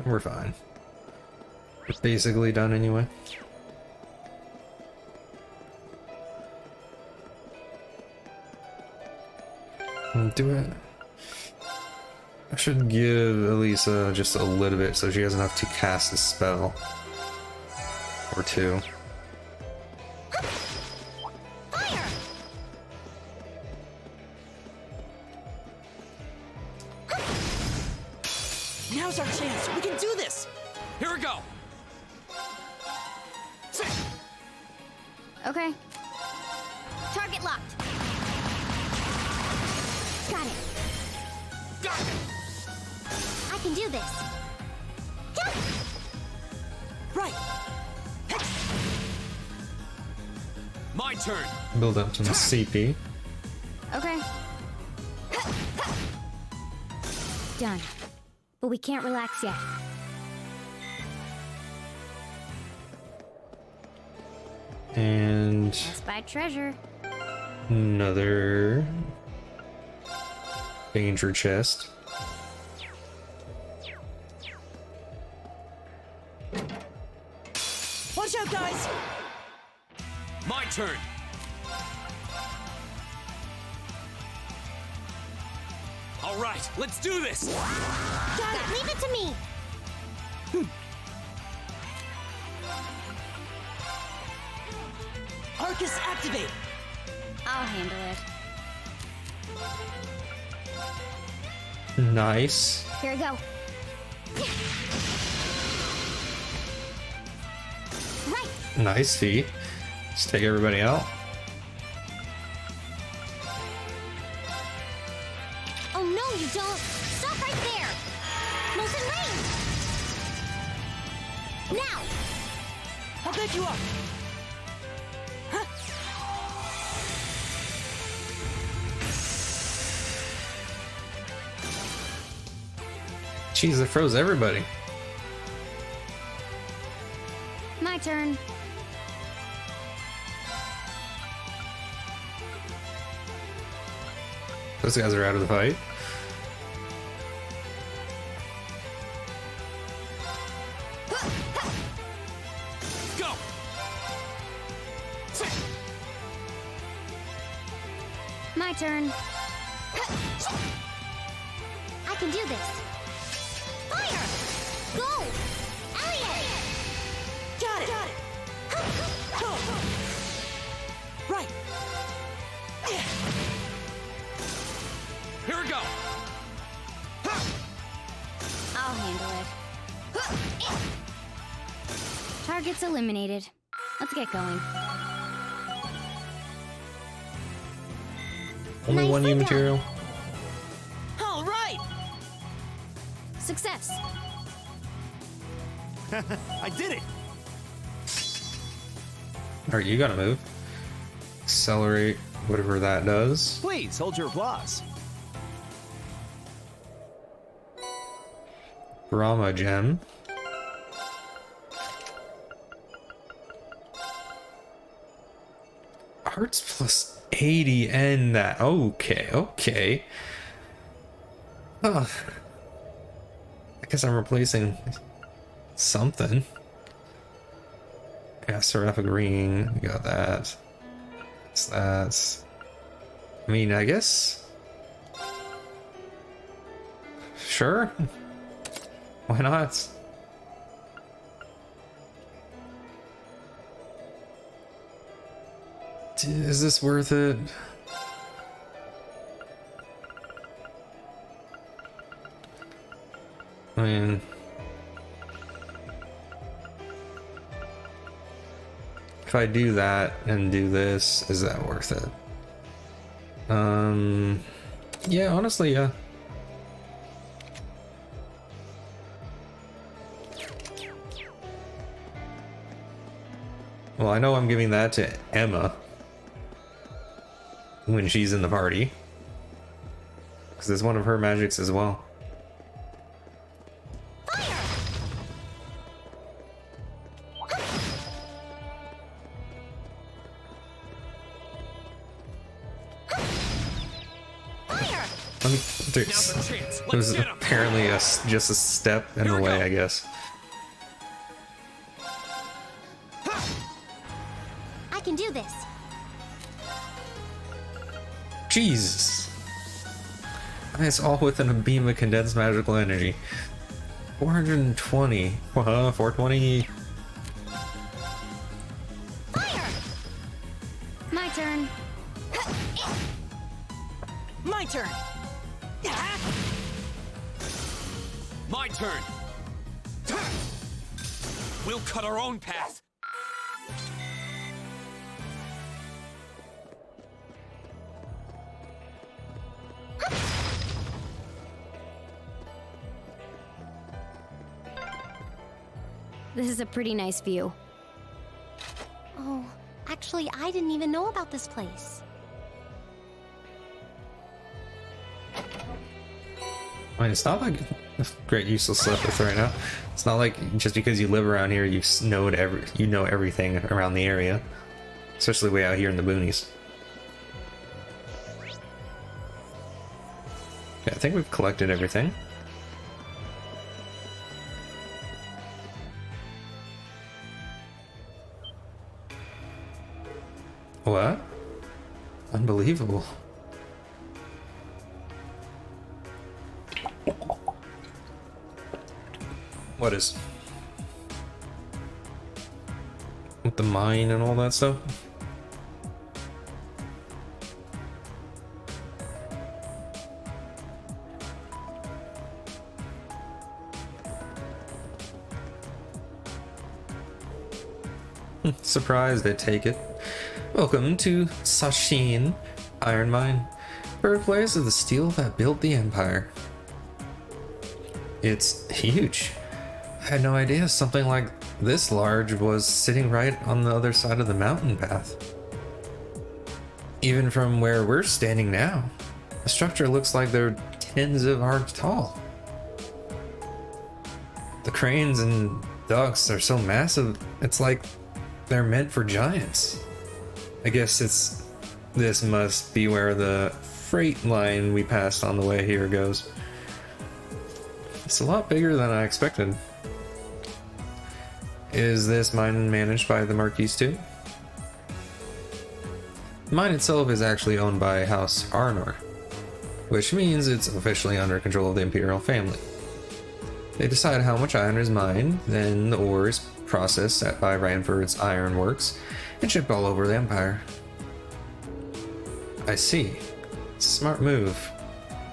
we're fine. It's basically done anyway. Do it. I should give Elisa just a little bit so she has enough to cast a spell. Or two. Fire! Now's our chance. We can do this. Here we go. Okay. Target locked. Got it. Got it. I can do this. Right. My turn. Build up some CP. Okay. Done. But we can't relax yet. And Let's buy treasure. another danger chest. Watch out, guys. My turn. All right, let's do this. Got it. Leave it to me. Arcus, activate. I'll handle it. Nice. Here we go. Right. Nice feat. Let's take everybody out. Oh no, you don't. Stop right there. Molten rain. Now. I'll back you up. Jeez, it froze everybody. My turn. Those guys are out of the fight. Go. My turn. I can do this. Fire! Go! Elliot! Got it. Go. Right. Here we go. I'll handle it. Targets eliminated. Let's get going. Only one new Nicely done. material. All right. Success. I did it. Alright, you gotta move. Accelerate, whatever that does. Please hold your applause. Brahma gem. Arts plus 80 and that. Okay, okay. Oh. I guess I'm replacing something. Yeah, Seraphic Ring. We got that. So that's. I mean, I guess. Sure. Why not? Is this worth it? I mean, if I do that and do this, is that worth it? Yeah, honestly, yeah. Well, I know I'm giving that to Emma when she's in the party, because it's one of her magics as well. Let me. Now's There's, our chance. it Let's was get him. apparently just a step in Here the we way, go. I guess. I can do this. Jesus. It's all within a beam of condensed magical energy. 420. 420. Fire! My turn. My turn. My turn. We'll cut our own path. This is a pretty nice view. Oh, actually, I didn't even know about this place. I mean, it's not like great useless stuff with right now. It's not like just because you live around here, you know everything around the area, especially way out here in the boonies. Yeah, I think we've collected everything. What? Unbelievable. What is? With the mine and all that stuff? Surprised, I take it. Welcome to Sashin Iron Mine, birthplace of the steel that built the Empire. It's huge. I had no idea something like this large was sitting right on the other side of the mountain path. Even from where we're standing now, the structure looks like they're tens of arcs tall. The cranes and ducts are so massive, it's like they're meant for giants. I guess this must be where the freight line we passed on the way here goes. It's a lot bigger than I expected. Is this mine managed by the Marquis too? The mine itself is actually owned by House Arnor, which means it's officially under control of the Imperial family. They decide how much iron is mined, then the ore is processed by Ranford's Iron Works and shipped all over the Empire. I see. It's a smart move,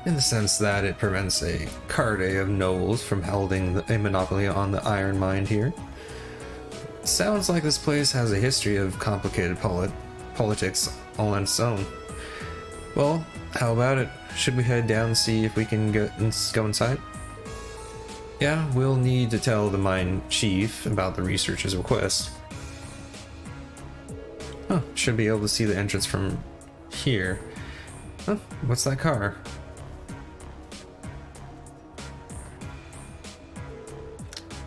in the sense that it prevents a carde of nobles from holding a monopoly on the iron mine here. Sounds like this place has a history of complicated politics all on its own. Well, how about it? Should we head down and see if we can go inside? Yeah, we'll need to tell the mine chief about the researcher's request. Huh, should be able to see the entrance from here. Huh, what's that car?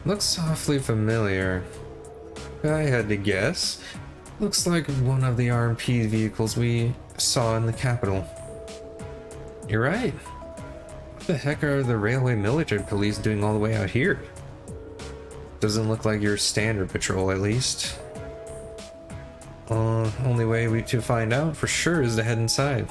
Looks awfully familiar. If I had to guess, looks like one of the RMP vehicles we saw in the capital. You're right. What the heck are the railway military police doing all the way out here? Doesn't look like your standard patrol, at least. Only way to find out for sure is to head inside.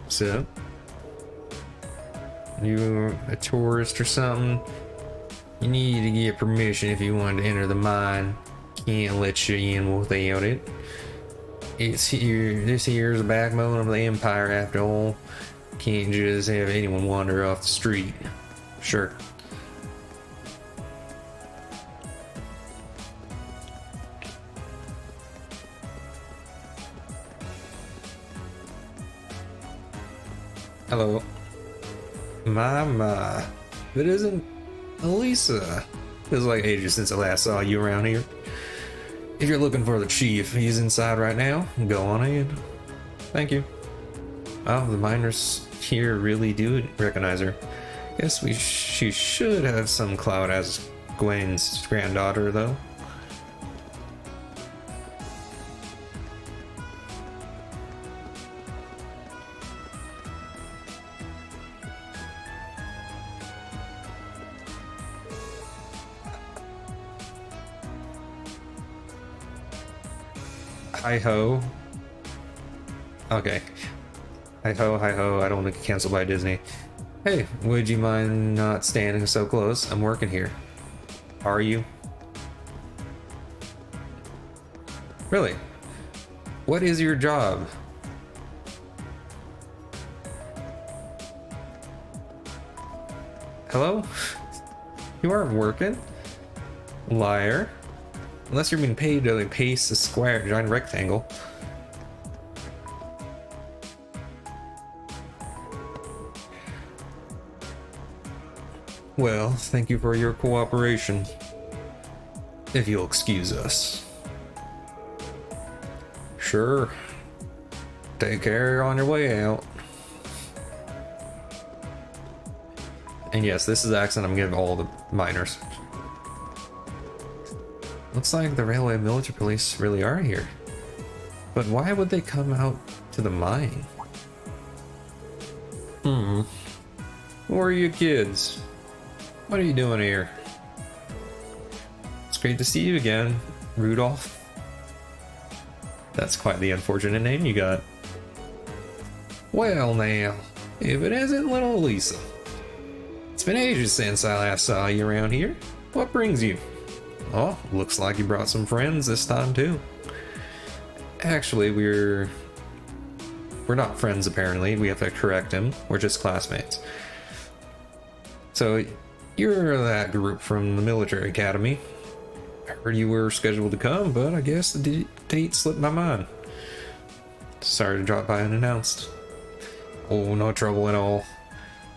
So, you a tourist or something? You need to get permission if you want to enter the mine. Can't let you in without it. It's here. This here is the backbone of the Empire, after all. Can't just have anyone wander off the street. Sure. Hello. My. If it isn't Elisa. Feels like ages since I last saw you around here. If you're looking for the chief, he's inside right now. Go on ahead. Thank you. Oh, the miners here really do recognize her. Guess she should have some clout as Gwen's granddaughter, though. Hi ho. Okay. Hi ho, hi ho. I don't want to get canceled by Disney. Hey, would you mind not standing so close? I'm working here. Are you? Really? What is your job? Hello? You aren't working? Liar. Unless you're being paid to like paste a square giant rectangle. Well, thank you for your cooperation. If you'll excuse us. Sure. Take care on your way out. And yes, this is the accent I'm giving all the miners. Looks like the railway military police really are here. But why would they come out to the mine? Who are you kids? What are you doing here? It's great to see you again, Rudolph. That's quite the unfortunate name you got. Well now, if it isn't little Lisa. It's been ages since I last saw you around here. What brings you? Oh, looks like you brought some friends this time too. Actually, we're not friends apparently. We have to correct him. We're just classmates. So, you're that group from the military academy. I heard you were scheduled to come, but I guess the date slipped my mind. Sorry to drop by unannounced. Oh, no trouble at all.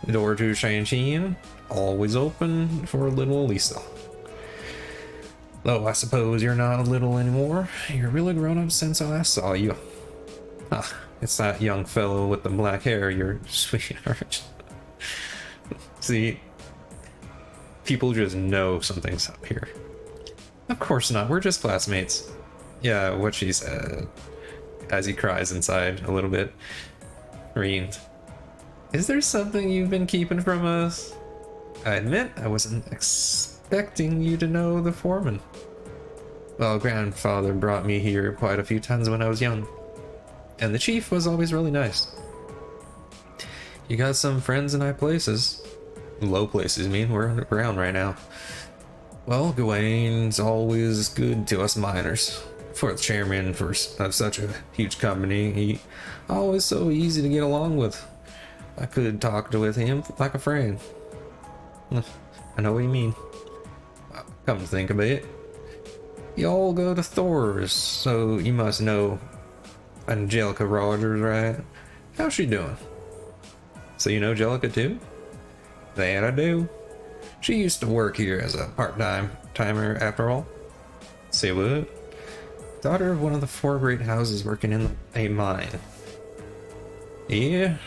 The door to Shang-Chi, always open for little Lisa. Though I suppose you're not little anymore. You're really grown up since I last saw you. Ah, it's that young fellow with the black hair, your sweetheart. See, people just know something's up here. Of course not, we're just classmates. Yeah, what she said. As he cries inside a little bit. Reed, is there something you've been keeping from us? I admit I wasn't expecting you to know the foreman. Well, grandfather brought me here quite a few times when I was young. And the chief was always really nice. You got some friends in high places. Low places, I mean, we're underground right now. Well, Gawain's always good to us miners. Fourth chairman of such a huge company, he always so easy to get along with. I could talk with him like a friend. I know what you mean. Come to think of it, you all go to Thor's, so you must know Angelica Rogers, right? How's she doing? So you know Angelica too? That I do. She used to work here as a timer after all. Say what? Daughter of one of the 4 great houses working in a mine. Yeah,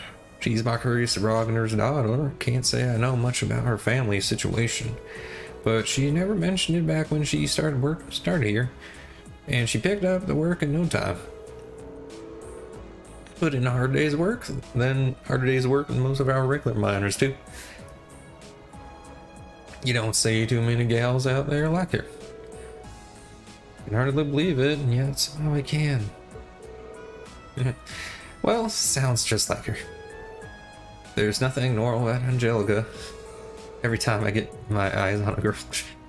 she's Marcus Rogner's daughter. Can't say I know much about her family situation, but she never mentioned it back when she started here, and she picked up the work in no time. Put in a hard day's work, then harder day's work than most of our regular miners too. You don't see too many gals out there like her. I can hardly believe it, and yet somehow I can. Well, sounds just like her. There's nothing normal about Angelica. Every time I get my eyes on a girl,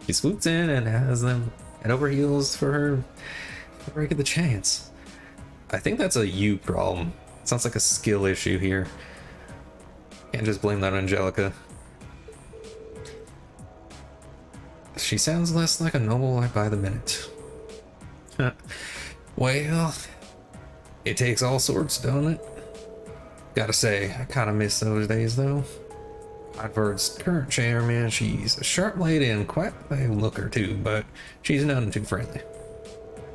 she swoops in and has them head over heels for her before I get the chance. I think that's a you problem. Sounds like a skill issue here. Can't just blame that on Angelica. She sounds less like a noble by the minute. Well, it takes all sorts, don't it? Gotta say, I kinda miss those days though. Advert's current chairman, she's a sharp lady and quite a looker too, but she's none too friendly.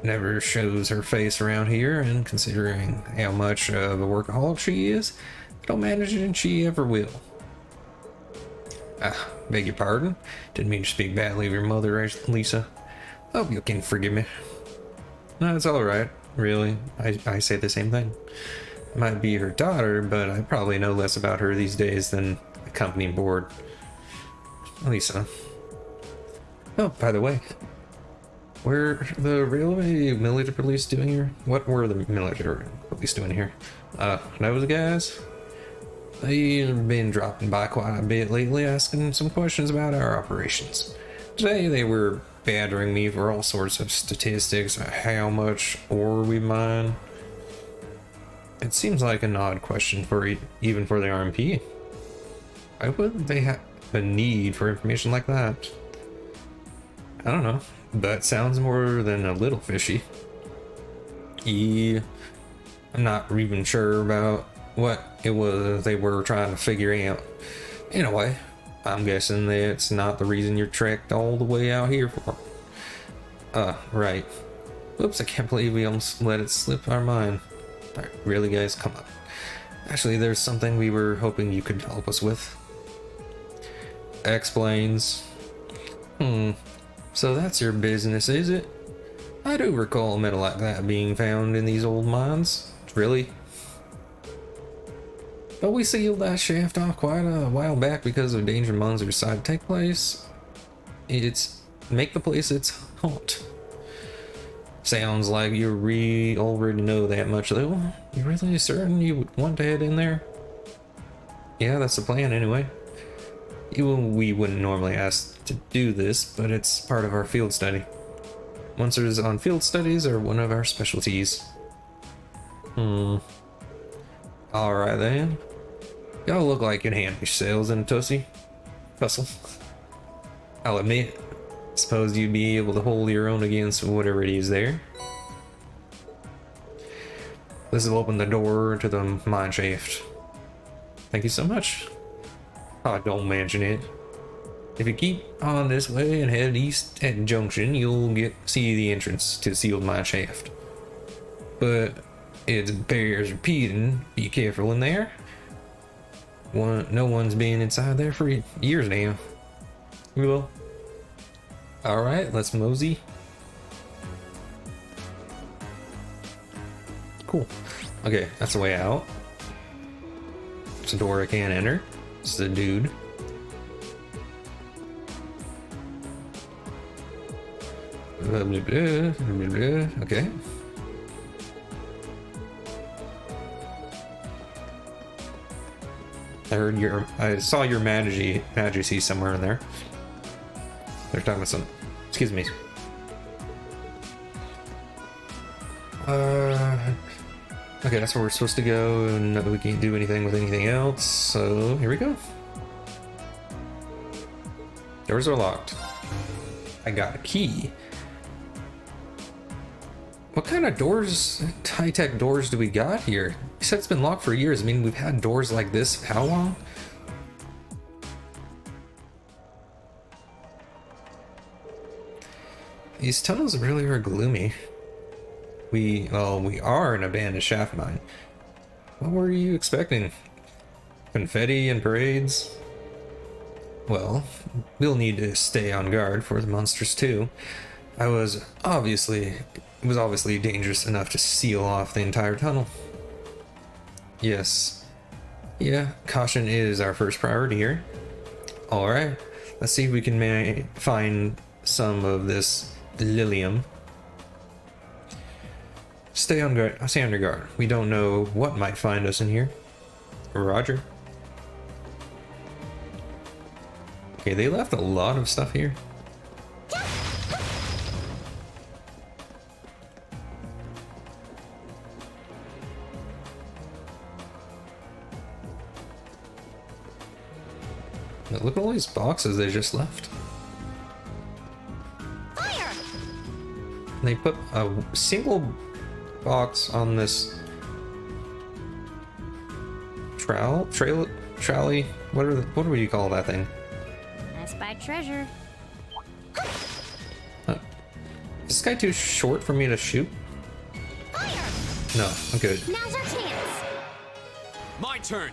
Never shows her face around here, and considering how much of a workaholic she is, I don't imagine she ever will. Beg your pardon? Didn't mean to speak badly of your mother, Lisa. Hope you can forgive me. No, it's alright, really. I say the same thing. I might be her daughter, but I probably know less about her these days than the company board. Lisa. Oh, by the way, were the railway military police doing here? What were the military police doing here? Those guys? They've been dropping by quite a bit lately, asking some questions about our operations. Today they were badgering me for all sorts of statistics, how much ore we mine. It seems like an odd question for even for the RMP. Why would they have a need for information like that? I don't know. That sounds more than a little fishy. Yeah, I'm not even sure about what it was they were trying to figure out. Anyway, I'm guessing that's not the reason you're trekked all the way out here for. Right. Oops, I can't believe we almost let it slip our mind. Alright, really guys, come on. Actually, there's something we were hoping you could help us with. Explains. So that's your business, is it? I do recall metal like that being found in these old mines. Really? But we sealed that shaft off quite a while back because of danger monsters decided to take place. It's make the place its haunt. Sounds like you already know that much though. You really certain you would want to head in there? Yeah, that's the plan anyway. We wouldn't normally ask to do this, but it's part of our field study. Monsters on field studies are one of our specialties. Alright then. Y'all look like you'd hand yourselves in a tussle. I'll admit, suppose you'd be able to hold your own against whatever it is there. This will open the door to the mine shaft. Thank you so much. Oh, don't mention it. If you keep on this way and head east at Junction, you'll see the entrance to the sealed mine shaft. But it bears repeating, be careful in there. No one's been inside there for years now. We will. Alright, let's mosey. Cool. Okay, that's the way out. It's a door I can't enter. It's the dude. Okay. I saw your majesty somewhere in there. They're talking about some. Excuse me. Okay, that's where we're supposed to go, and we can't do anything with anything else. So here we go. Doors are locked. I got a key. What kind of doors, high-tech doors do we got here? You said it's been locked for years. I mean, we've had doors like this how long? These tunnels really are gloomy. We are an abandoned shaft mine. What were you expecting? Confetti and parades? Well, we'll need to stay on guard for the monsters too. It was obviously dangerous enough to seal off the entire tunnel. Yes. Yeah, caution is our first priority here. Alright, let's see if we can find some of this Lilium. Stay under guard. We don't know what might find us in here. Roger. Okay, they left a lot of stuff here. But look at all these boxes they just left. Fire! They put a single box on this trolley. What do you call that thing? I spied treasure. Is this guy too short for me to shoot? Fire! No, I'm good. Now's our chance. My turn.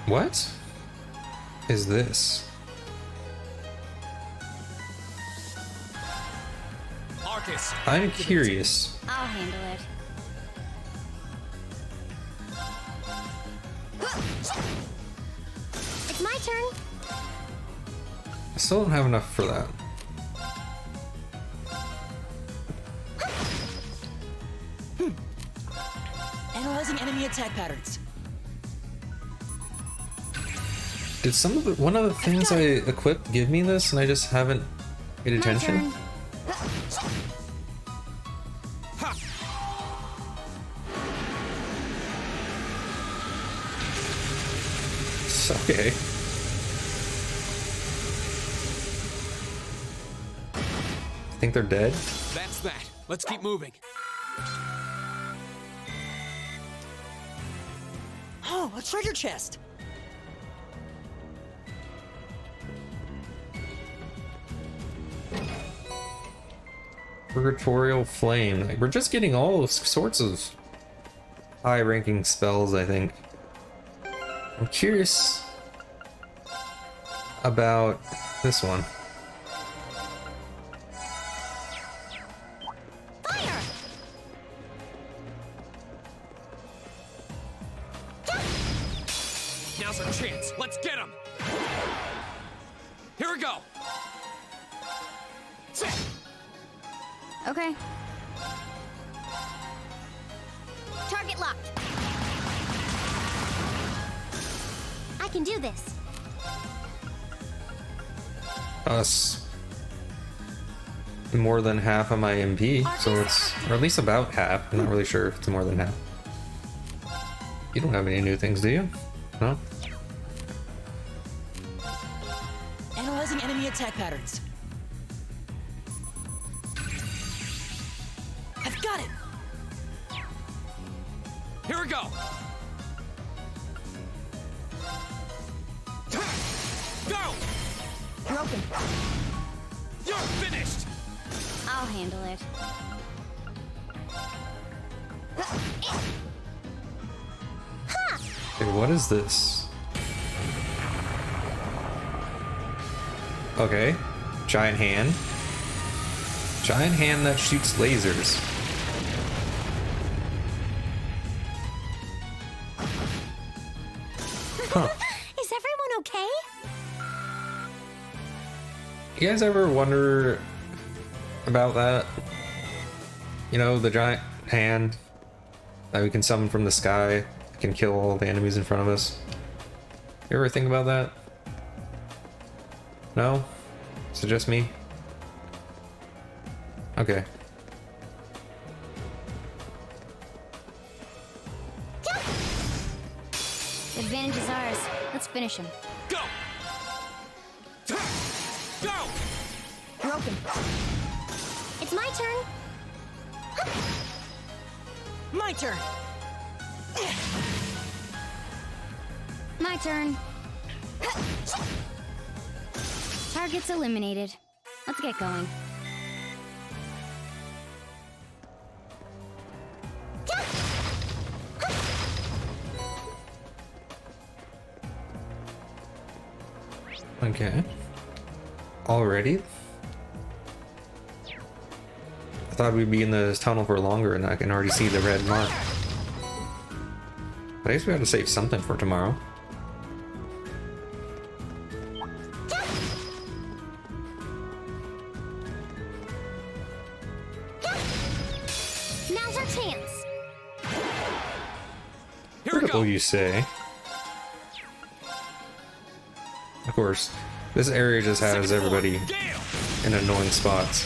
What is this? Arcus. I'm curious. I'll handle it. It's my turn. I still don't have enough for that. Analyzing enemy attack patterns. Did one of the things I equipped give me this and I just haven't paid My attention? turn. It's okay. Think they're dead? That's that. Let's keep moving. Oh, a treasure chest. Purgatorial Flame. Like, we're just getting all sorts of high-ranking spells, I think. I'm curious about this one. Fire! Now's our chance. Let's get him. Here we go. Okay. Target locked. I can do this. Us. More than half of my MP, so it's, or at least about half. I'm not really sure if it's more than half. You don't have any new things, do you? No? Analyzing enemy attack patterns. I've got it. Here we go. Go. Broken. You're finished. I'll handle it. Okay, what is this? Okay. Giant hand. Giant hand that shoots lasers. Huh. Is everyone okay? You guys ever wonder about that? You know, the giant hand that we can summon from the sky can kill all the enemies in front of us. You ever think about that? No? Is it just me? Okay. The advantage is ours. Let's finish him. Go. Go. Broken. It's my turn. My turn. My turn. Target's eliminated. Let's get going. Okay. Already? I thought we'd be in this tunnel for longer and I can already see the red mark. But I guess we have to save something for tomorrow. Now's our chance. Here we Critical, go. you say? Of course, this area just has Second floor. everybody Gale. in annoying spots.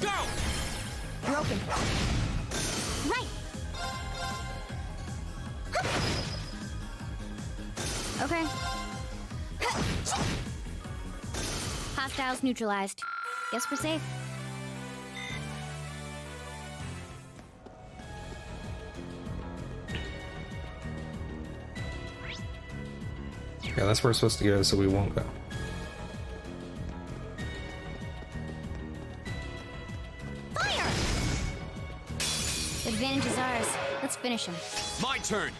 Go. Broken. Right. Okay. Hostiles neutralized. Guess we're safe. Yeah, that's where we're supposed to go, so we won't go. Fire! The advantage is ours. Let's finish him. My turn.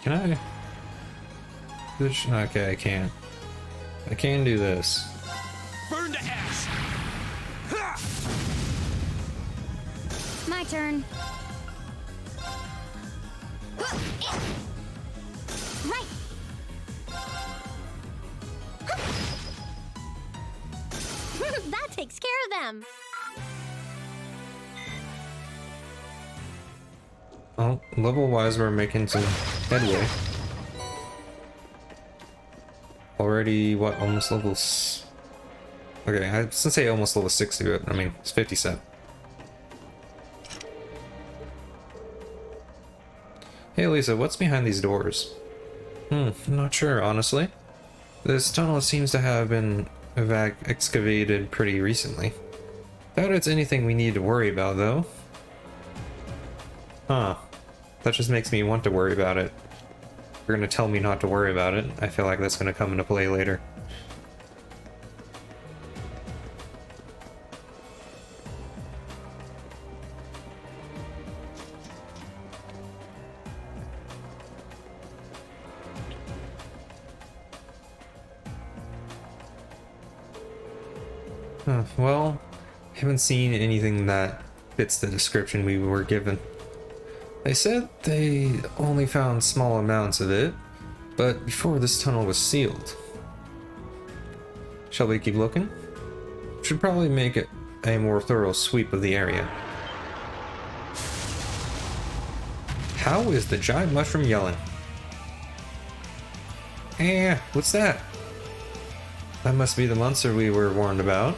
Can I? Okay, I can't. I can do this. Burn to ash. Ha! My turn. Right. That takes care of them. Well, level-wise, we're making some headway. Already, what, almost levels... Okay, I was gonna say almost level 60, but I mean, it's 57. Hey Lisa, what's behind these doors? I'm not sure, honestly. This tunnel seems to have been excavated pretty recently. Doubt it's anything we need to worry about, though. Huh. That just makes me want to worry about it. You're gonna tell me not to worry about it. I feel like that's gonna come into play later. Well, I haven't seen anything that fits the description we were given. They said they only found small amounts of it, but before this tunnel was sealed. Shall we keep looking? Should probably make it a more thorough sweep of the area. How is the giant mushroom yelling? What's that? That must be the monster we were warned about.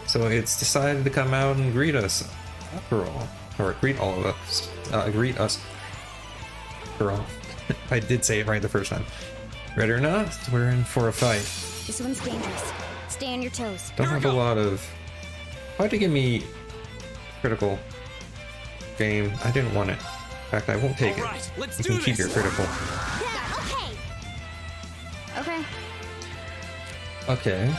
So it's decided to come out and greet us, after all. Or greet all of us. Greet us. After all. I did say it right the first time. Ready or not, we're in for a fight. This one's dangerous. Stay on your toes. Don't have a lot of... Why'd you give me critical game? I didn't want it. In fact, I won't take Alright, it. let's You do can keep your this. critical. Yeah, okay. Okay. Okay.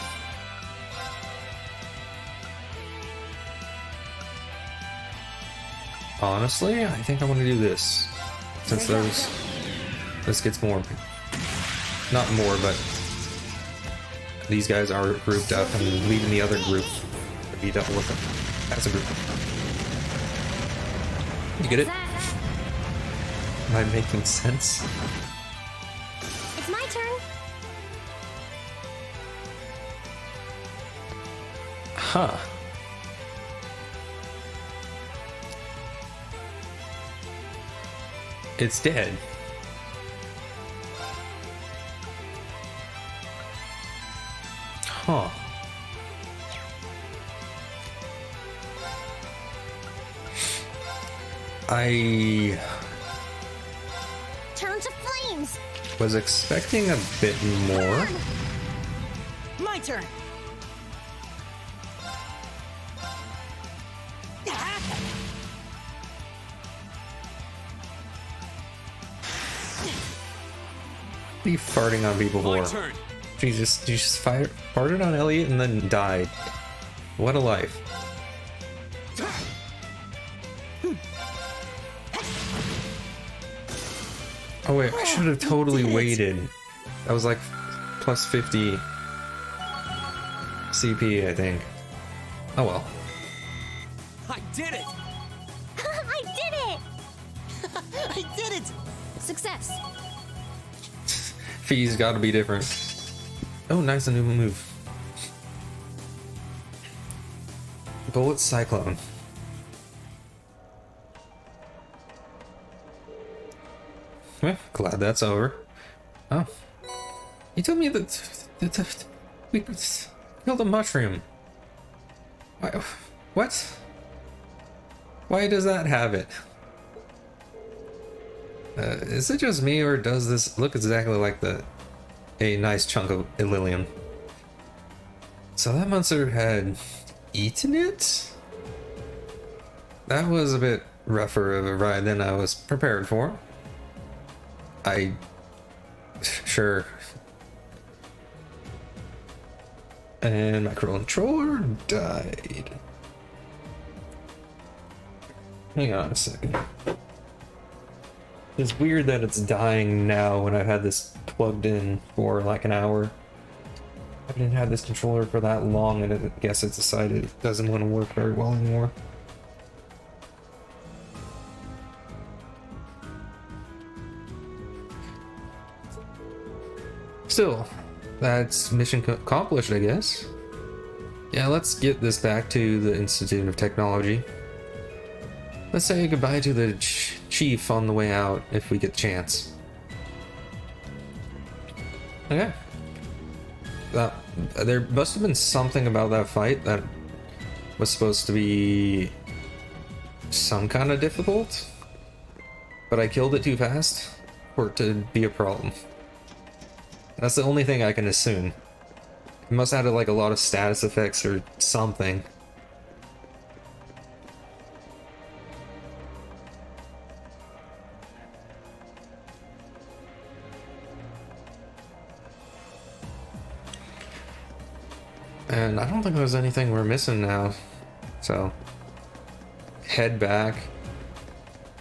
Honestly, I think I want to do this. Since there's... This gets more... Not more, but... These guys are grouped up and leaving the other group to be dealt with them as a group. You get it? Am I making sense? It's my turn. Huh. It's dead. Huh. I Turn to flames. was expecting a bit more. My turn. What are you farting on people My for? turn. Jesus, you just farted on Elliot and then died. What a life. Oh wait, I should have totally waited. That was like plus 50 CP, I think. Oh well. I did it. I did it. I did it! Success. Fees gotta be different. Oh, nice, a new move. Bullet Cyclone. Glad that's over. Oh. You told me that we killed a mushroom. Why, what? Why does that have it? Is it just me, or does this look exactly like a nice chunk of Illilium? So that monster had eaten it? That was a bit rougher of a ride than I was prepared for. Sure. And my controller died. Hang on a second. It's weird that it's dying now when I've had this plugged in for like an hour. I didn't have this controller for that long, and I guess it decided it doesn't want to work very well anymore. Still, that's mission accomplished, I guess. Yeah, let's get this back to the Institute of Technology. Let's say goodbye to the chief on the way out, if we get the chance. Okay. There must have been something about that fight that was supposed to be some kind of difficult, but I killed it too fast for it to be a problem. That's the only thing I can assume. It must have had like a lot of status effects or something. And I don't think there's anything we're missing now. So, head back.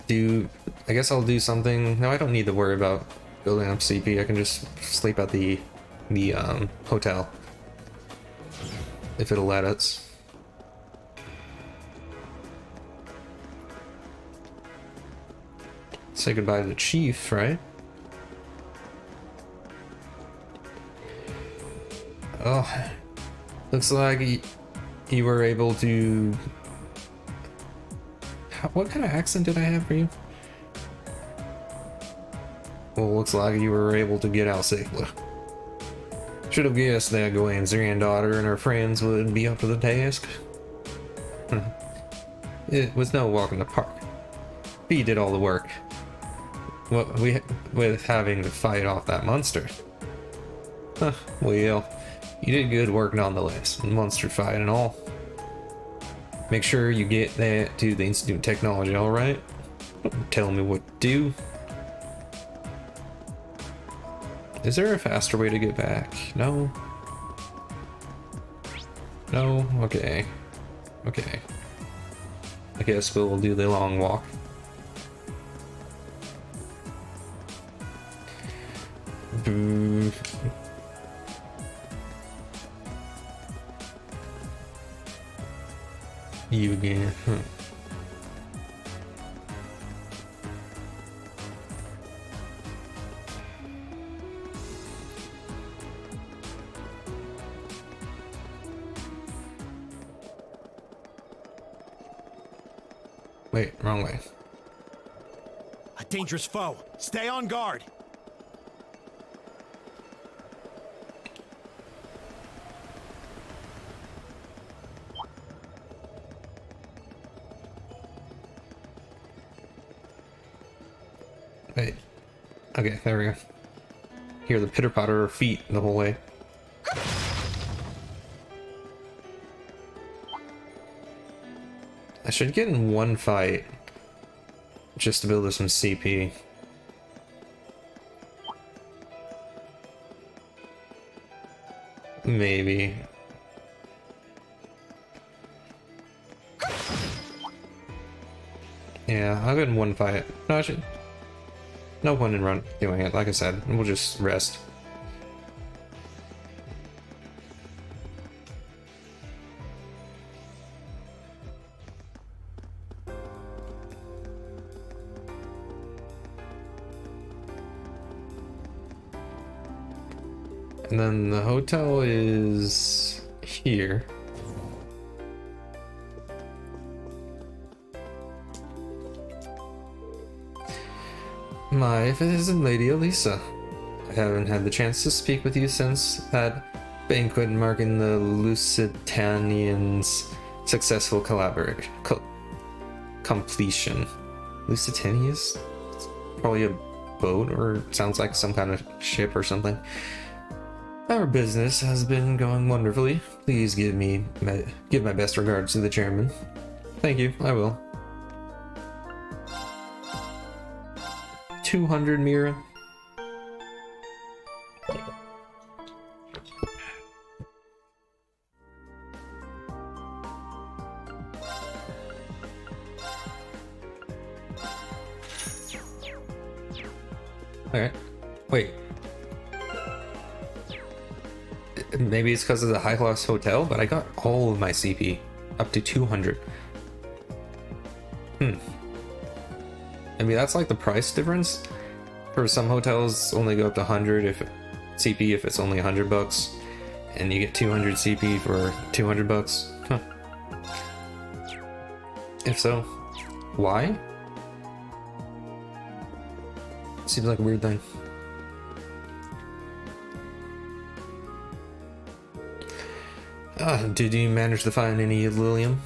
I guess I'll do something. No, I don't need to worry about building up CP. I can just sleep at the hotel. If it'll let us. Say goodbye to the chief, right? Oh. Looks like you were able to... What kind of accent did I have for you? Well, looks like you were able to get out safely. Should have guessed that Gawain's granddaughter and her friends would be up to the task. It was no walk in the park. He did all the work. With having to fight off that monster. Well, you did good work nonetheless, monster fight and all. Make sure you get that to the Institute of Technology, alright? Don't tell me what to do. Is there a faster way to get back? No? No? Okay. Okay. I guess we'll do the long walk. You again. Wait, wrong way. A dangerous foe. Stay on guard. Wait. Okay, there we go. Hear the pitter-patter of feet the whole way. I should get in one fight just to build us some CP. Maybe. Yeah, I'll get in one fight. No, I should. No point in doing it. Like I said, we'll just rest. And then the hotel is here. My visit, Lady Elisa. I haven't had the chance to speak with you since that banquet marking the Lusitanians' successful completion. Lusitanians? Probably a boat, or sounds like some kind of ship or something. Our business has been going wonderfully. Please give my best regards to the chairman. Thank you, I will. 200 Mira. Alright. Wait. Maybe it's because of the high class hotel, but I got all of my CP up to 200. I mean, that's like the price difference. For some hotels, only go up to 100 if CP if it's only $100, and you get 200 CP for $200. Huh. If so, why? Seems like a weird thing. Did you manage to find any Lilium?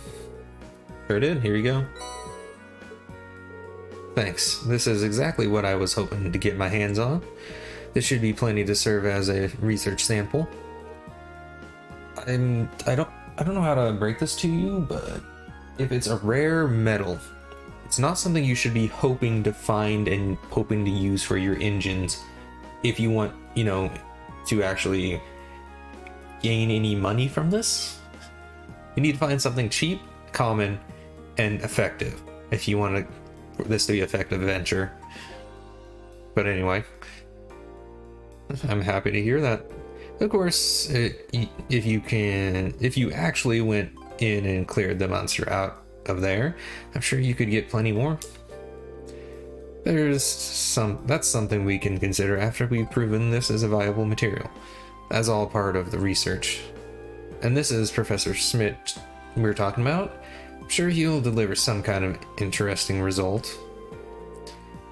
Sure did. Here you go. Thanks. This is exactly what I was hoping to get my hands on. This should be plenty to serve as a research sample. I don't know how to break this to you, but if it's a rare metal, it's not something you should be hoping to find and hoping to use for your engines if you want, you know, to actually gain any money from this. You need to find something cheap, common, and effective if you want this to be an effective venture. But anyway, I'm happy to hear that. Of course, if you actually went in and cleared the monster out of there, I'm sure you could get plenty more. That's something we can consider after we've proven this is a viable material. That's all part of the research. And this is Professor Schmidt we're talking about. I'm sure he'll deliver some kind of interesting result.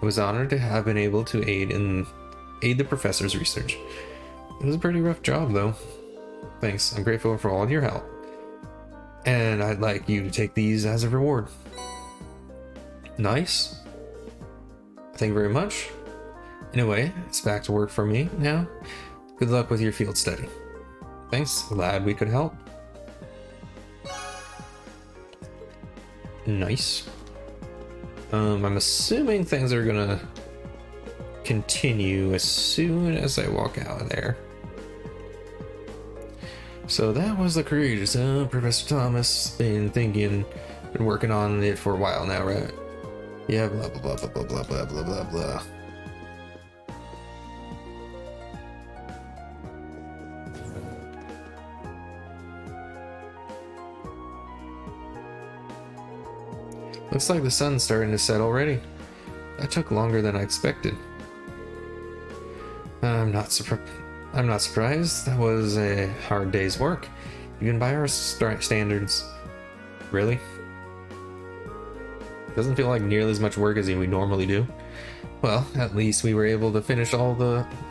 I was honored to have been able to aid the professor's research. It was a pretty rough job though. Thanks, I'm grateful for all your help. And I'd like you to take these as a reward. Nice. Thank you very much. Anyway, it's back to work for me now. Good luck with your field study. Thanks, glad we could help. Nice. I'm assuming things are gonna continue as soon as I walk out of there. So that was the courageous, Professor Thomas. Been working on it for a while now, right? Yeah, blah blah blah blah blah blah blah blah blah. Looks like the sun's starting to set already. That took longer than I expected. I'm not surprised. That was a hard day's work, even by our standards. Really? Doesn't feel like nearly as much work as we normally do. Well, at least we were able to finish all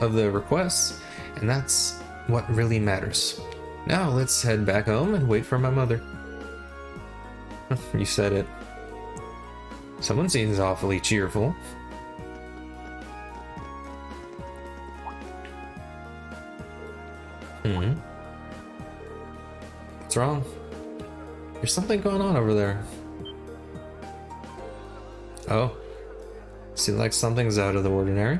of the requests, and that's what really matters. Now let's head back home and wait for my mother. You said it. Someone seems awfully cheerful. What's wrong? There's something going on over there. Oh. Seems like something's out of the ordinary.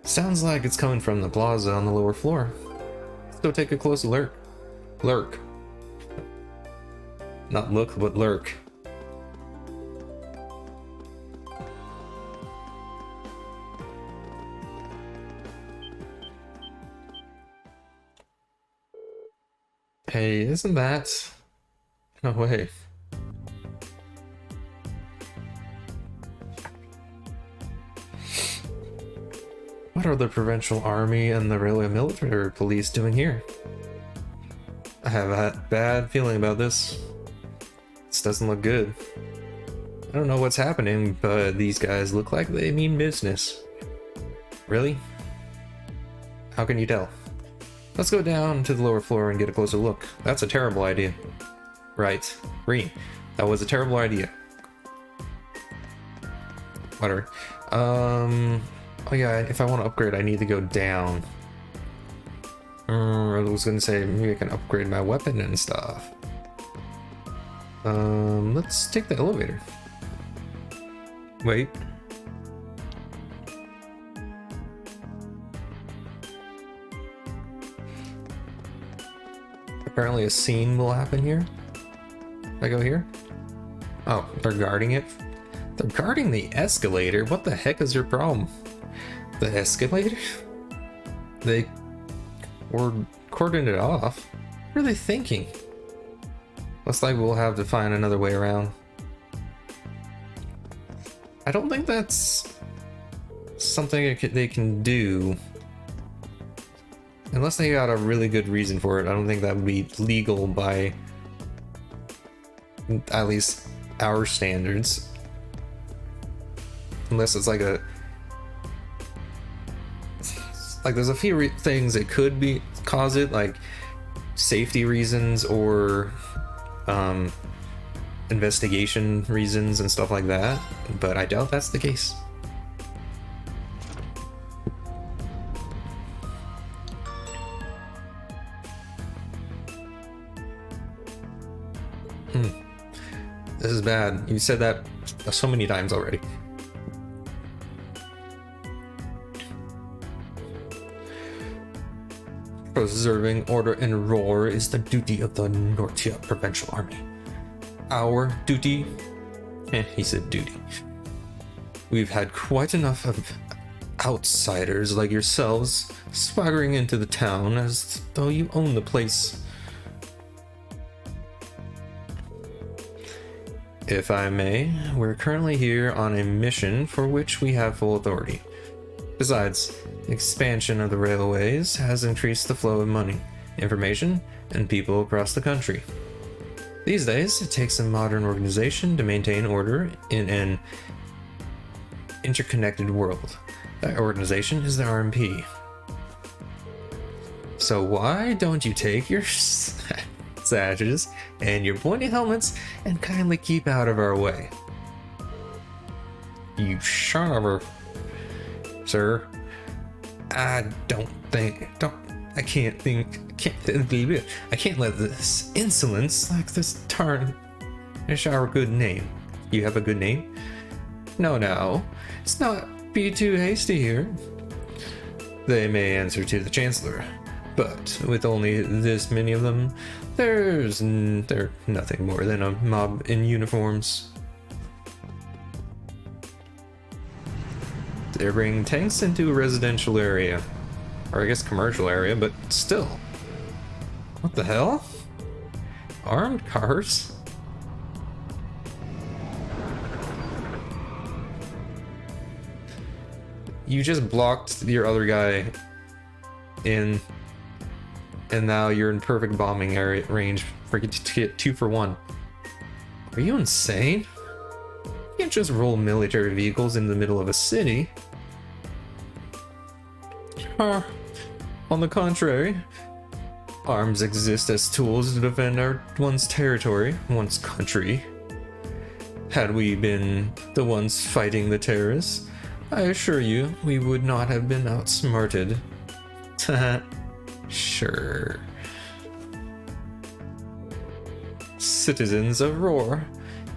Sounds like it's coming from the plaza on the lower floor. Let's go take a close look. Lurk. Not look, but lurk. Hey, isn't that... No way. What are the Provincial Army and the Railway Military Police doing here? I have a bad feeling about this. This doesn't look good. I don't know what's happening, but these guys look like they mean business. Really? How can you tell? Let's go down to the lower floor and get a closer look. That's a terrible idea. Right. Green. That was a terrible idea. Whatever. Oh yeah, if I want to upgrade, I need to go down. I was gonna say, maybe I can upgrade my weapon and stuff. Let's take the elevator. Wait. Apparently a scene will happen here. If I go here? Oh, they're guarding it? They're guarding the escalator? What the heck is your problem? The escalator? They were cordoned it off. What are they thinking? Looks like we'll have to find another way around. I don't think that's something they can do. Unless they got a really good reason for it, I don't think that would be legal by at least our standards. Unless it's like a... Like there's a few things that could be cause it, like safety reasons or investigation reasons and stuff like that, but I doubt that's the case. This is bad. You said that so many times already. Preserving order and roar is the duty of the Nortia Provincial Army. Our duty? He said duty. We've had quite enough of outsiders like yourselves swaggering into the town as though you own the place. If I may, we're currently here on a mission for which we have full authority. Besides, expansion of the railways has increased the flow of money, information, and people across the country. These days, it takes a modern organization to maintain order in an interconnected world. That organization is the RMP. So why don't you take your sashes and your pointy helmets and kindly keep out of our way? You sharver, sir. I can't let this insolence like this tarnish our good name. You have a good name? No, let's not be too hasty here. They may answer to the Chancellor, but with only this many of them, they're nothing more than a mob in uniforms. They're bringing tanks into a residential area. Or I guess commercial area, but still. What the hell? Armed cars? You just blocked your other guy in, and now you're in perfect bombing area range for to get 2 for 1. Are you insane? You can't just roll military vehicles in the middle of a city. On the contrary, arms exist as tools to defend one's territory, one's country. Had we been the ones fighting the terrorists, I assure you we would not have been outsmarted. Sure. Citizens of Roar,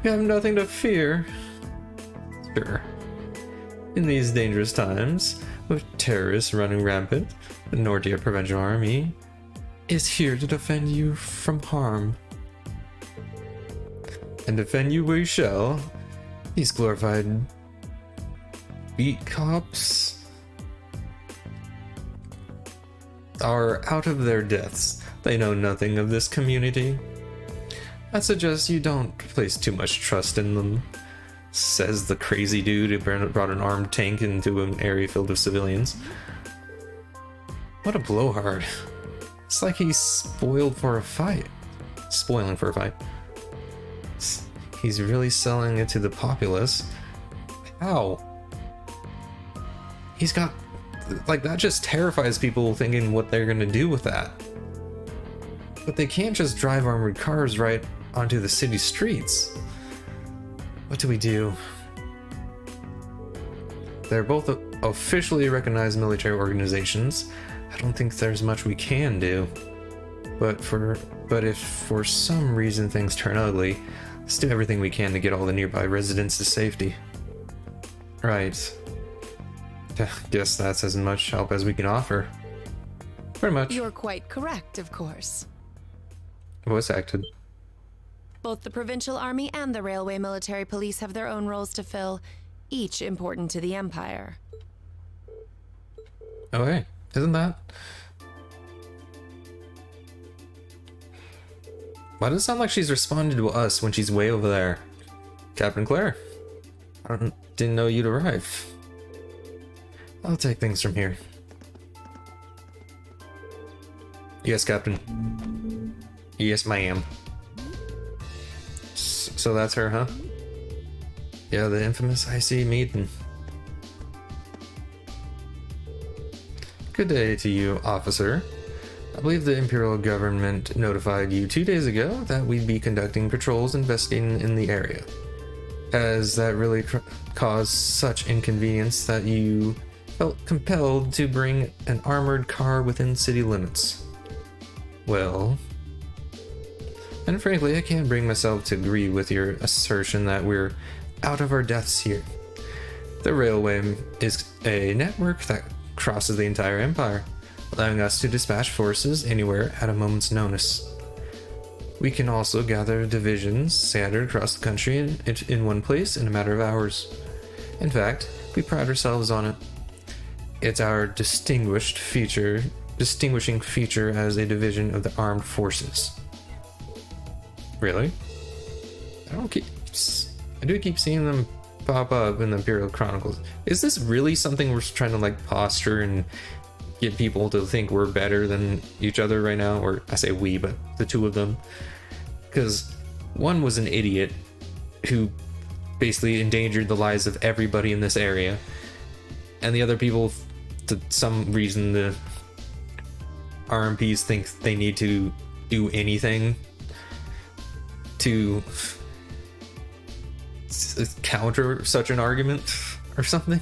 you have nothing to fear. Sure. In these dangerous times, with terrorists running rampant, the Nortia Provincial Army is here to defend you from harm. And defend you we shall. These glorified beat cops are out of their depths. They know nothing of this community. I suggest you don't place too much trust in them, says the crazy dude who brought an armed tank into an area filled with civilians. What a blowhard. It's like he's spoiling for a fight. He's really selling it to the populace. How? He's got... like, that just terrifies people thinking what they're gonna do with that. But they can't just drive armored cars right onto the city streets. What do we do? They're both officially recognized military organizations. I don't think there's much we can do. But if for some reason things turn ugly, let's do everything we can to get all the nearby residents to safety. Right. Guess that's as much help as we can offer. Pretty much. You're quite correct, of course. Voice acted. Both the Provincial Army and the Railway Military Police have their own roles to fill, each important to the Empire. Oh, hey, isn't that? Why does it sound like she's responding to us when she's way over there? Captain Claire, didn't know you'd arrive. I'll take things from here. Yes, Captain. Yes, ma'am. So that's her, huh? Yeah, the infamous IC Meaden. Good day to you, officer. I believe the Imperial government notified you 2 days ago that we'd be conducting patrols investigating in the area. Has that really caused such inconvenience that you felt compelled to bring an armored car within city limits? Well, and frankly, I can't bring myself to agree with your assertion that we're out of our depths here. The railway is a network that crosses the entire empire, allowing us to dispatch forces anywhere at a moment's notice. We can also gather divisions scattered across the country in one place in a matter of hours. In fact, we pride ourselves on it. It's our distinguishing feature as a division of the armed forces. Really? I do keep seeing them pop up in the Imperial Chronicles. Is this really something we're trying to like posture and get people to think we're better than each other right now? Or I say we, but the two of them. Because one was an idiot who basically endangered the lives of everybody in this area. And the other people, for some reason, the RMPs think they need to do anything to counter such an argument or something.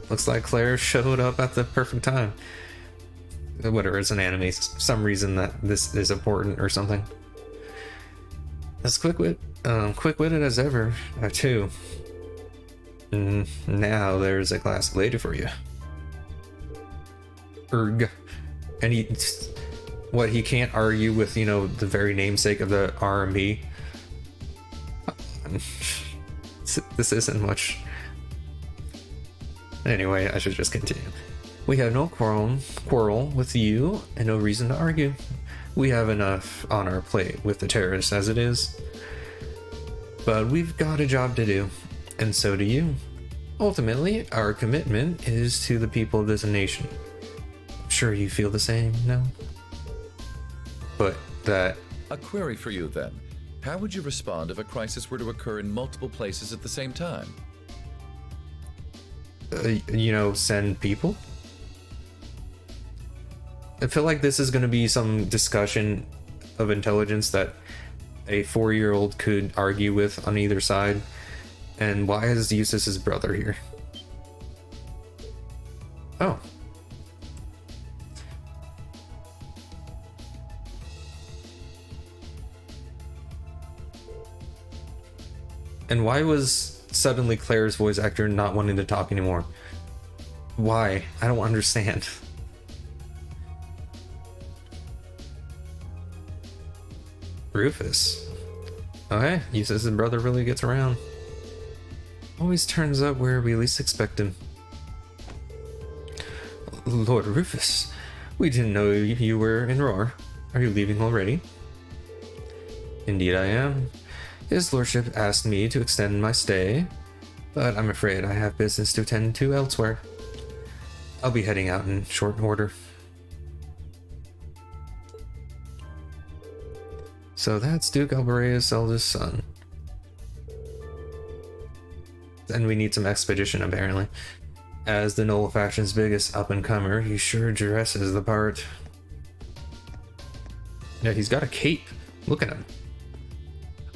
Looks like Claire showed up at the perfect time. Whatever, it's an anime. Some reason that this is important or something. As quick-witted as ever, too. Now there's a classic lady for you. Erg. And he can't argue with, the very namesake of the RMP. This isn't much. Anyway, I should just continue. We have no quarrel with you and no reason to argue. We have enough on our plate with the terrorists as it is. But we've got a job to do, and so do you. Ultimately, our commitment is to the people of this nation. I'm sure you feel the same, no? But that... A query for you then. How would you respond if a crisis were to occur in multiple places at the same time? Send people? I feel like this is going to be some discussion of intelligence that a 4-year-old could argue with on either side. And why is Eustace's brother here? Oh. And why was suddenly Claire's voice actor not wanting to talk anymore? Why? I don't understand. Rufus. Okay, Eustace's brother really gets around. Always turns up where we least expect him. Lord Rufus, we didn't know you were in Roar. Are you leaving already? Indeed I am. His lordship asked me to extend my stay, but I'm afraid I have business to attend to elsewhere. I'll be heading out in short order. So that's Duke Alberea's eldest son. And we need some expedition, apparently. As the Noble faction's biggest up-and-comer, he sure dresses the part. Yeah, he's got a cape. Look at him.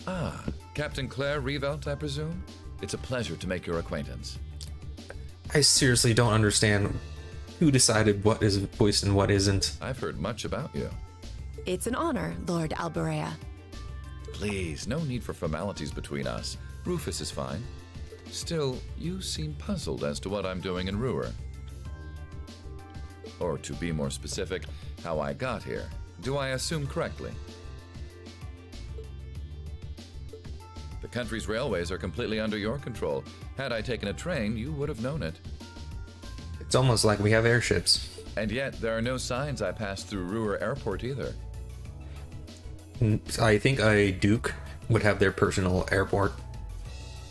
Ah, Captain Claire Revelt, I presume? It's a pleasure to make your acquaintance. I seriously don't understand who decided what is voiced and what isn't. I've heard much about you. It's an honor, Lord Alberea. Please, no need for formalities between us. Rufus is fine. Still, you seem puzzled as to what I'm doing in Ruhr. Or to be more specific, how I got here. Do I assume correctly? The country's railways are completely under your control. Had I taken a train, you would have known it. It's almost like we have airships. And yet, there are no signs I passed through Ruhr Airport either. I think a Duke would have their personal airport.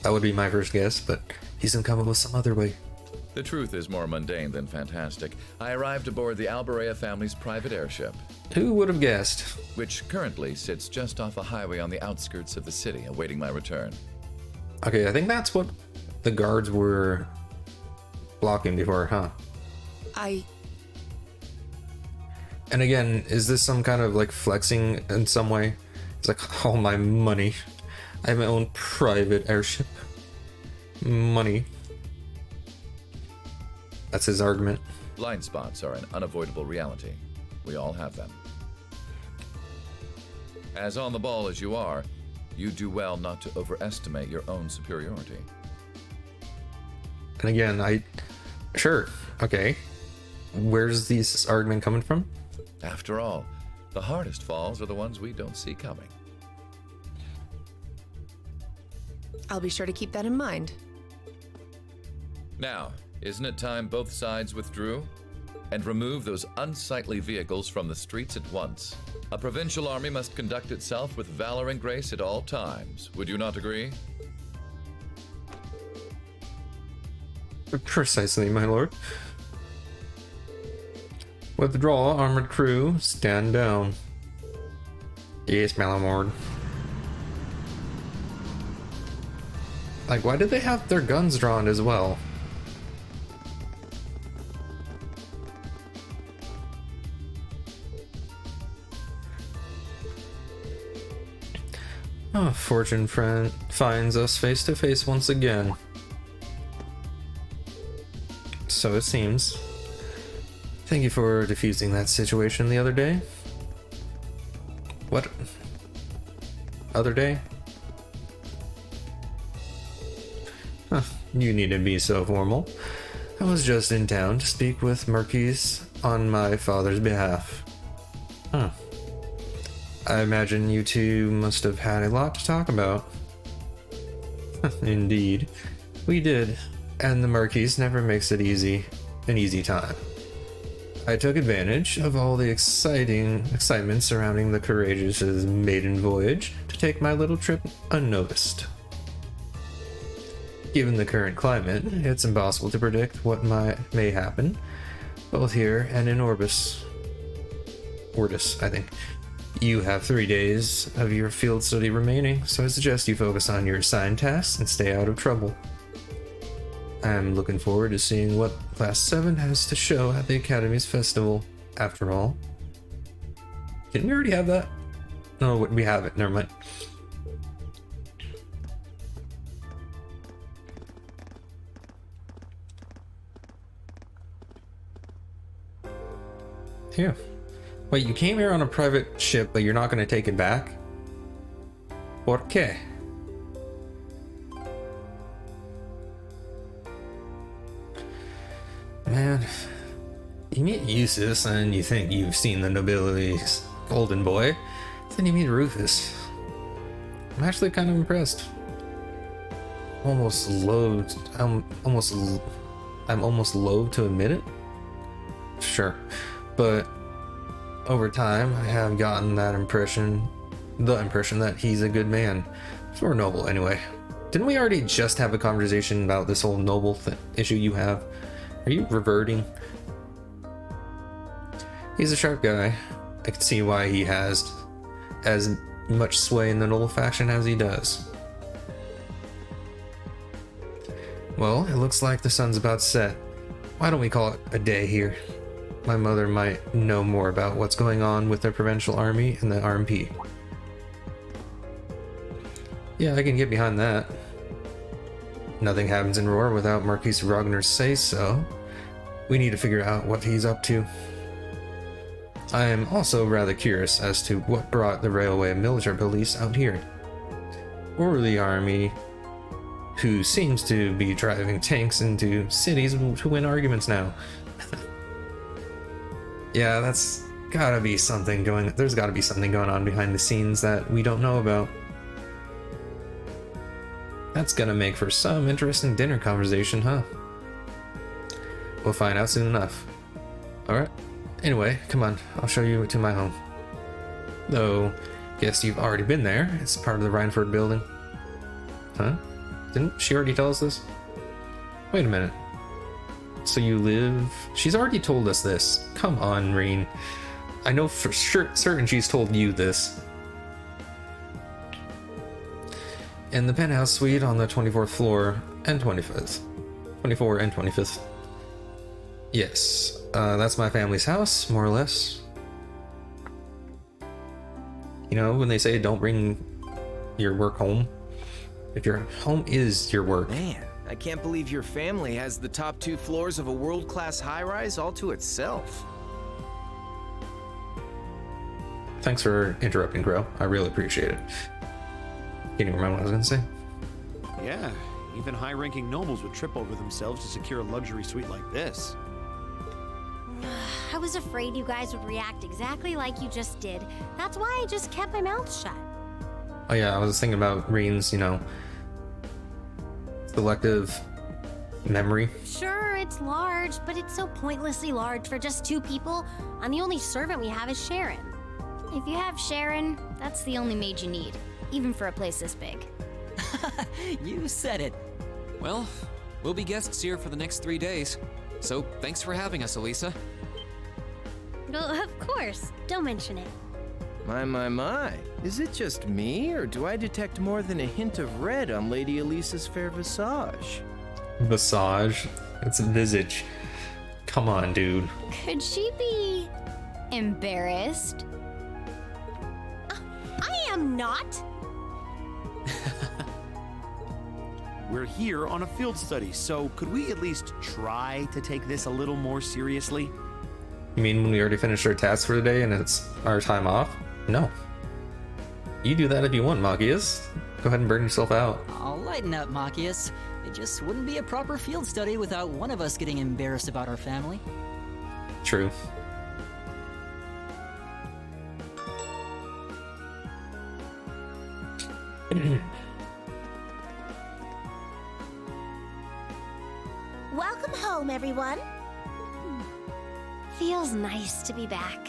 That would be my first guess, but he's gonna come up with some other way. The truth is more mundane than fantastic. I arrived aboard the Alberea family's private airship, Who would have guessed? which currently sits just off a highway on the outskirts of the city, awaiting my return. Okay, I think that's what the guards were blocking before, huh? And again, is this some kind of like flexing in some way? It's like, all my money. I have my own private airship. Money. That's his argument. Blind spots are an unavoidable reality. We all have them. As on the ball as you are, you do well not to overestimate your own superiority. And again, sure, okay. Where's this argument coming from? After all, the hardest falls are the ones we don't see coming. I'll be sure to keep that in mind. Now, isn't it time both sides withdrew? And remove those unsightly vehicles from the streets at once. A provincial army must conduct itself with valor and grace at all times. Would you not agree? Precisely, my lord. Withdraw, armored crew. Stand down. Yes, my lord. Like, why did they have their guns drawn as well? Oh, fortune friend finds us face to face once again. So it seems. Thank you for defusing that situation the other day. What? Other day? Huh, you need to be so formal. I was just in town to speak with Marquis on my father's behalf. Huh. I imagine you two must have had a lot to talk about. Indeed. We did, and the Marquis never makes it an easy time. I took advantage of all the excitement surrounding the Courageous' maiden voyage to take my little trip unnoticed. Given the current climate, it's impossible to predict what may happen, both here and in Ortis, I think. You have 3 days of your field study remaining, so I suggest you focus on your assigned tasks and stay out of trouble. I'm looking forward to seeing what Class 7 has to show at the Academy's festival, after all. Didn't we already have that? No, we have it, never mind. Yeah. Wait, you came here on a private ship, but you're not going to take it back? ¿Por qué? Man, you meet Eustace and you think you've seen the nobility's golden boy. Then you meet Rufus. I'm actually kind of impressed. I'm almost loath to admit it. Sure, but over time, I have gotten the impression that he's a good man. Or noble, anyway. Didn't we already just have a conversation about this whole noble issue you have? Are you reverting? He's a sharp guy. I can see why he has as much sway in the noble faction as he does. Well, it looks like the sun's about set. Why don't we call it a day here? My mother might know more about what's going on with the provincial army and the RMP. Yeah, I can get behind that. Nothing happens in Roar without Marquis Ragnar say so. We need to figure out what he's up to. I am also rather curious as to what brought the railway military police out here. Or the army, who seems to be driving tanks into cities to win arguments now. Yeah, that's gotta be something going. There's gotta be something going on behind the scenes that we don't know about. That's gonna make for some interesting dinner conversation, huh? We'll find out soon enough. Alright. Anyway, come on. I'll show you to my home. Though, guess you've already been there. It's part of the Reinford building. Huh? Didn't she already tell us this? Wait a minute. So you live... She's already told us this. Come on, Reen. I know for sure, certain she's told you this. In the penthouse suite on the 24th floor and 25th. 24 and 25th. Yes, that's my family's house, more or less. You know, when they say don't bring your work home, if your home is your work. Man, I can't believe your family has the top 2 floors of a world-class high-rise all to itself. Thanks for interrupting, Crow. I really appreciate it. Can you remember what I was gonna say? Yeah, even high-ranking nobles would trip over themselves to secure a luxury suite like this. I was afraid you guys would react exactly like you just did. That's why I just kept my mouth shut. Oh yeah, I was thinking about Reen's, you know, selective memory. Sure, it's large, but it's so pointlessly large for just 2 people, and the only servant we have is Sharon. If you have Sharon, that's the only maid you need, even for a place this big. You said it. Well, we'll be guests here for the next 3 days, so thanks for having us, Elisa. Well, of course. Don't mention it. My. Is it just me, or do I detect more than a hint of red on Lady Elisa's fair visage? Visage? It's a visage. Come on, dude. Could she be embarrassed? I am not. We're here on a field study, so could we at least try to take this a little more seriously? You mean when we already finished our task for the day and it's our time off? No. You do that if you want, Machias. Go ahead and burn yourself out. I'll lighten up, Machias. It just wouldn't be a proper field study without one of us getting embarrassed about our family. True. Welcome home, everyone. Feels nice to be back.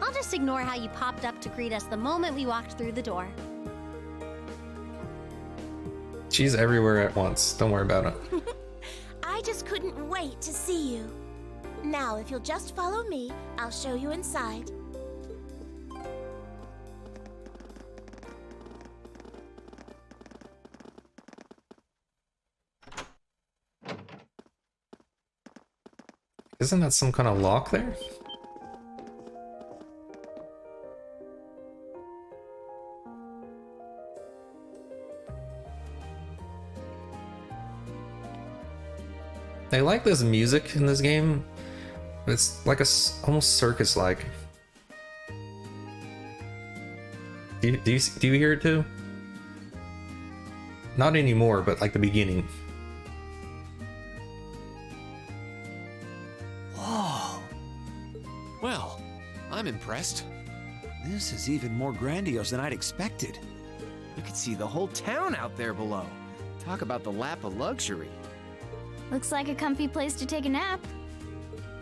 I'll just ignore how you popped up to greet us the moment we walked through the door. She's everywhere at once. Don't worry about it. I just couldn't wait to see you. Now, if you'll just follow me, I'll show you inside. Isn't that some kind of lock there? I like this music in this game. It's like almost circus-like. Do you hear it too? Not anymore, but like the beginning. Whoa. Well, I'm impressed. This is even more grandiose than I'd expected. You could see the whole town out there below. Talk about the lap of luxury. Looks like a comfy place to take a nap.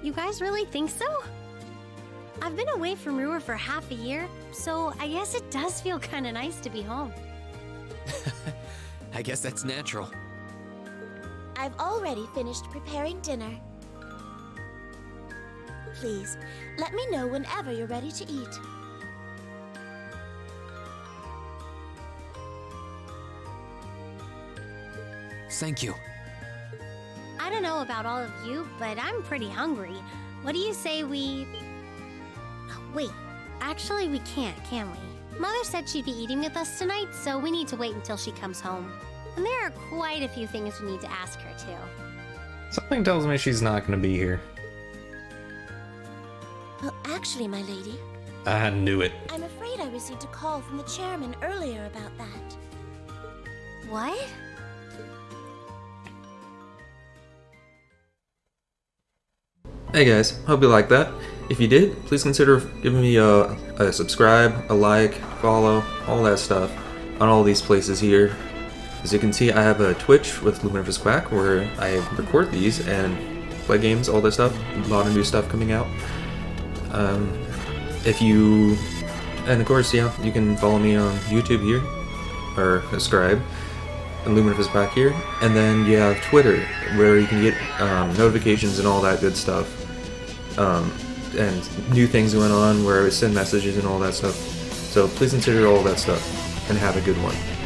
You guys really think so? I've been away from Ruhr for half a year, so I guess it does feel kind of nice to be home. I guess that's natural. I've already finished preparing dinner. Please, let me know whenever you're ready to eat. Thank you. I don't know about all of you, but I'm pretty hungry. What do you say we... Oh, wait, actually we can't, can we? Mother said she'd be eating with us tonight, so we need to wait until she comes home. And there are quite a few things we need to ask her, too. Something tells me she's not going to be here. Well, actually, my lady, I knew it. I'm afraid I received a call from the chairman earlier about that. What? Hey guys, hope you like that. If you did, please consider giving me a subscribe, a like, follow, all that stuff on all these places here. As you can see, I have a Twitch with Luminiferous Quack where I record these and play games, all that stuff. A lot of new stuff coming out. And of course, yeah, you can follow me on YouTube here, or subscribe, and Luminiferous Quack here. And then you have Twitter, where you can get notifications and all that good stuff. And new things going on where I send messages and all that stuff. So please consider all that stuff, and have a good one.